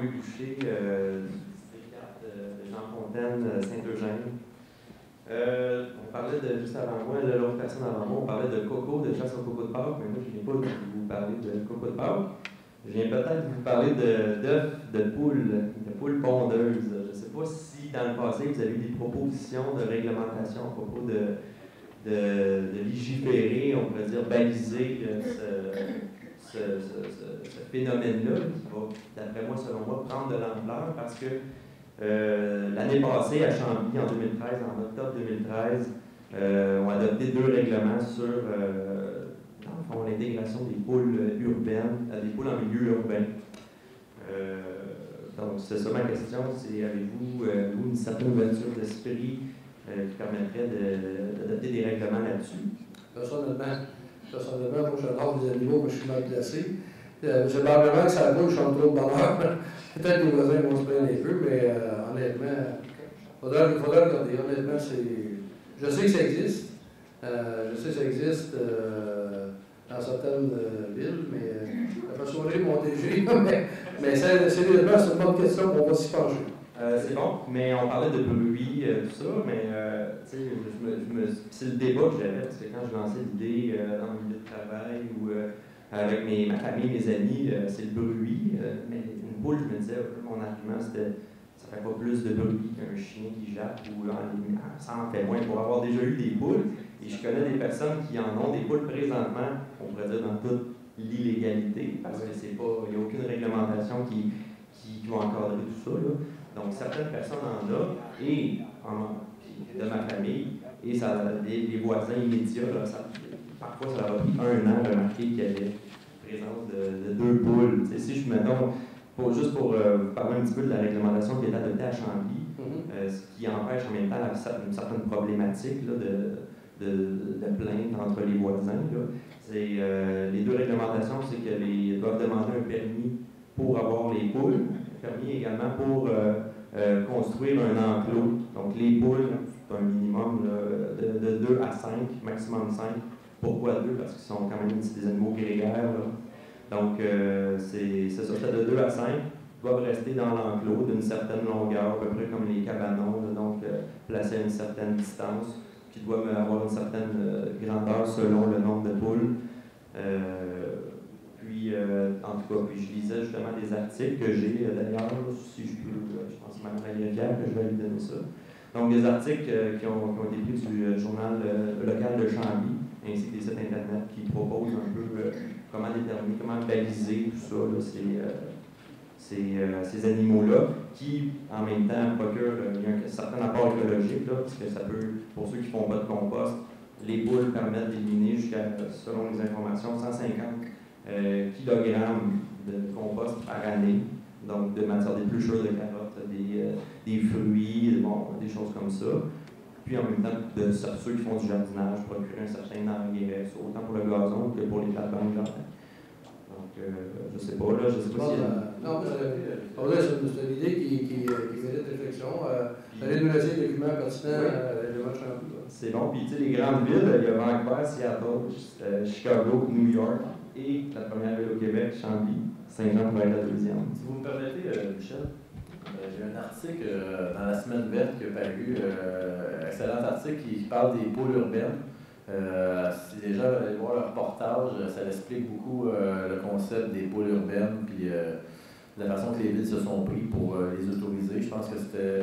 Jean-Louis Boucher, district 4 de Jean-Fontaine, Saint-Eugène. On parlait juste avant moi, l'autre personne avant moi, on parlait de coco, de chasse au coco de Pâques, mais moi je ne viens pas de vous parler de coco de Pâques. Je viens peut-être vous parler d'œufs de poules pondeuses. Je ne sais pas si dans le passé vous avez eu des propositions de réglementation à propos de légiférer, on pourrait dire baliser ce phénomène-là, qui va, d'après moi, selon moi, prendre de l'ampleur parce que l'année passée, à Chambly, en 2013, en octobre 2013, on a adopté 2 règlements sur dans le fond, l'intégration des poules urbaines, des poules en milieu urbain. Donc, c'est ça ma question, c'est avez-vous une certaine ouverture d'esprit qui permettrait d'adopter des règlements là-dessus? Personnellement, moi j'adore les animaux, mais je suis mal placé. J'ai probablement que ça bouge, je suis en trop de bonheur. Peut-être que les voisins vont se plaindre un peu, mais honnêtement, il faudra regarder. Honnêtement, je sais que ça existe. Dans certaines villes, mais la façon de mon DG, mais sérieusement, c'est une bonne question, on va s'y pencher. C'est bon, mais on parlait de bruit, tout ça, mais c'est le débat que j'avais, parce que quand je lançais l'idée dans le milieu de travail ou avec ma famille, mes amis, c'est le bruit, mais une poule, je me disais, mon argument, c'était ça fait pas plus de bruit qu'un chien qui jappe ou ça en fait moins pour avoir déjà eu des poules. Et je connais des personnes qui en ont des poules présentement, on pourrait dire dans toute l'illégalité, parce que il n'y a aucune réglementation qui va encadrer tout ça, là. Donc, certaines personnes en ont, et de ma famille, et ça, les voisins immédiats, là, parfois ça leur a pris 1 an de remarquer qu'il y avait présence de 2 poules. T'sais, si je mettons, juste pour parler un petit peu de la réglementation qui est adoptée à Chambly, ce qui empêche en même temps une certaine problématique là, de plainte entre les voisins. C'est, les 2 réglementations, c'est qu'ils doivent demander un permis pour avoir les poules, permis également pour construire un enclos. Donc les poules, c'est un minimum là, de 2 à 5, maximum 5. Pourquoi 2? Parce qu'ils sont quand même des animaux grégaires. Là. Donc c'est ça, c'est de 2 à 5. Ils doivent rester dans l'enclos d'une certaine longueur, à peu près comme les cabanons, là, donc placés à une certaine distance, puis doivent avoir une certaine grandeur selon le nombre de poules. En tout cas, puis je lisais justement des articles que j'ai d'ailleurs, si je peux, je pense que Mme Rivière, que je vais lui donner ça. Donc des articles qui ont été pris du journal local de Chambly, ainsi que des sites internet qui proposent un peu comment déterminer, comment baliser tout ça, là, ces animaux-là, qui en même temps procurent il y a un certain apport écologique, là, parce que ça peut, pour ceux qui ne font pas de compost, les poules permettent d'éliminer jusqu'à, selon les informations, 150 kilogrammes de compost par année, donc de matière d'épluchure, de carottes, des fruits, des choses comme ça. Puis en même temps, de ceux qui font du jardinage, procurer un certain engrais, autant pour le gazon que pour les plates-bandes de jardin. Donc, je sais pas, là, je sais pas si... Non, c'est une idée qui mérite réflexion. Allez nous laisser le document pertinent le match en plus. C'est bon, puis tu sais, les grandes villes, il y a Vancouver, Seattle, Chicago, New York, et la première ville au Québec, Chambly. Saint-Jean pourrait être la deuxième. Si vous me permettez, Michel, j'ai un article dans la semaine verte qui a paru, excellent article qui parle des poules urbaines. Si les gens veulent aller voir le reportage, ça explique beaucoup le concept des poules urbaines puis la façon que les villes se sont pris pour les autoriser. Je pense que c'était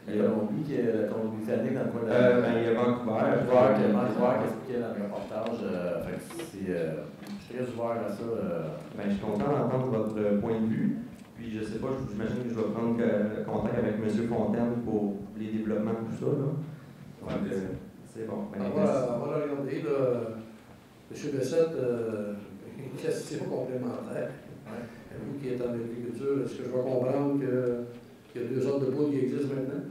la Colombie-Britannique dans le coin de la... il y a Vancouver qui expliquait dans le reportage. Je suis très ouvert à ça. Je suis content d'entendre votre point de vue. Puis je sais pas, j'imagine que je vais prendre contact avec M. Fontaine pour les développements de tout ça. Là. Donc, c'est bon. On va le regarder. M. Bessette, une question complémentaire. Vous qui êtes en agriculture, est-ce que je vais comprendre qu'il y a 2 sortes de poules qui existent maintenant?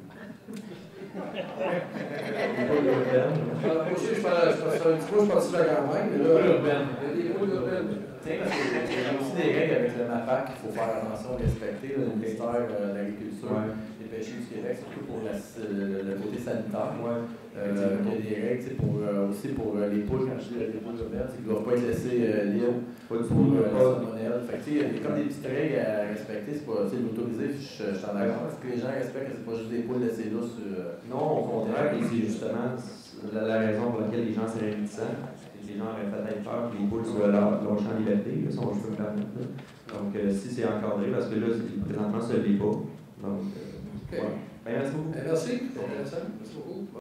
Moi aussi, je parle de la campagne, mais là, il y a des poules urbaines. Tiens, parce qu'il y a aussi des règles avec le MAPAC qu'il faut faire attention à respecter, le ministère de l'Agriculture. Il y a des pêcheurs du Québec, surtout pour le côté sanitaire. Ouais. Il y a des règles aussi pour les poules, quand je dis les poules urbaines, c'est qu'ils ne doivent pas être laissés libres pour la salmonelle. Fait que, il y a comme des petites règles à respecter, c'est pas l'autoriser, je suis en accord. Est-ce que les gens respectent que c'est pas juste des poules laissées là sur. Non, au contraire, et c'est justement la raison pour laquelle les gens seraient réticents. Les gens auraient peut-être peur que les poules soient lâchées en liberté, si je peux me permettre. Donc, si c'est encadré, parce que là, présentement, ça ne l'est pas. Donc, OK. ouais. Ben, merci beaucoup. Merci, c'est intéressant. Merci beaucoup.